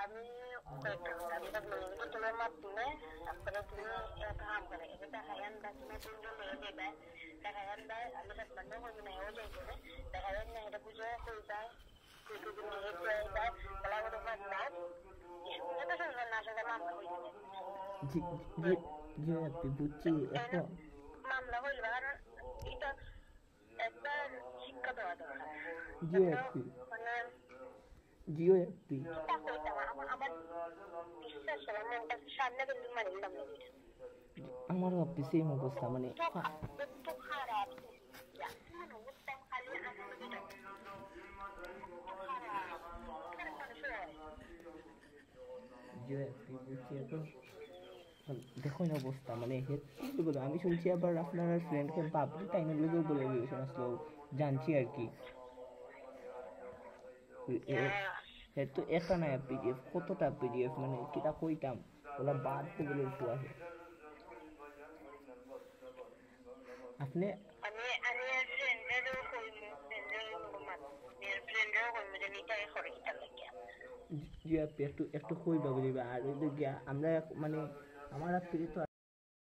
আমি কয়েকটা কথা আমি তো বলি তো তোমার মত তুমি তারপরে তুমি কাম করে এটা হায়ান দা তুমি তিনজন নিয়ে যাবে দেখা যাবে আমি সব বন্ধ করে নিয়ে যাই করে দেখা যাবে না এটা বুঝে কই যায় কই কই নিয়ে যায় বলা বলা বাদ না এটা শুনবেন না সেটা মামলা হয়ে যাবে জি জি জি আপনি বুঝছি একটা মামলা হইল কারণ এটা একবার শিক্ষা দেওয়া দরকার জি একটা আপনি মানে জিও আপনি চিন্তা করতাম আমার বিশ্বাস আমার মনটা সামনে কিন্তু মানে নিলাম না আমারও আপনি সেম অবস্থা মানে তো খারাপ উত্তম খালি আমার খারাপ মানুষ হয় জিও আপনি বুঝছি এখন দেখুন অবস্থা মানে কি বলবো আমি শুনছি আবার আপনার ফ্রেন্ডকে বাপরে টাইমের লোকেও বলে রিলেশন আসলো জানছি আর কি তো একটা নাই পিডিএফ কতটা পিডিএফ মানে কিতা কইতাম ওরা বাড়তে বলে একটু আছে আপনি আমি আমি ফ্রেন্ডেরও কইমু ফ্রেন্ডেরও ফ্রেন্ডেরও কইমু যে নিতে করে কিতা লাগে জি আপনি একটু একটু কইবা বুঝিবা আর ওই যে আমরা মানে আমার আপনি তো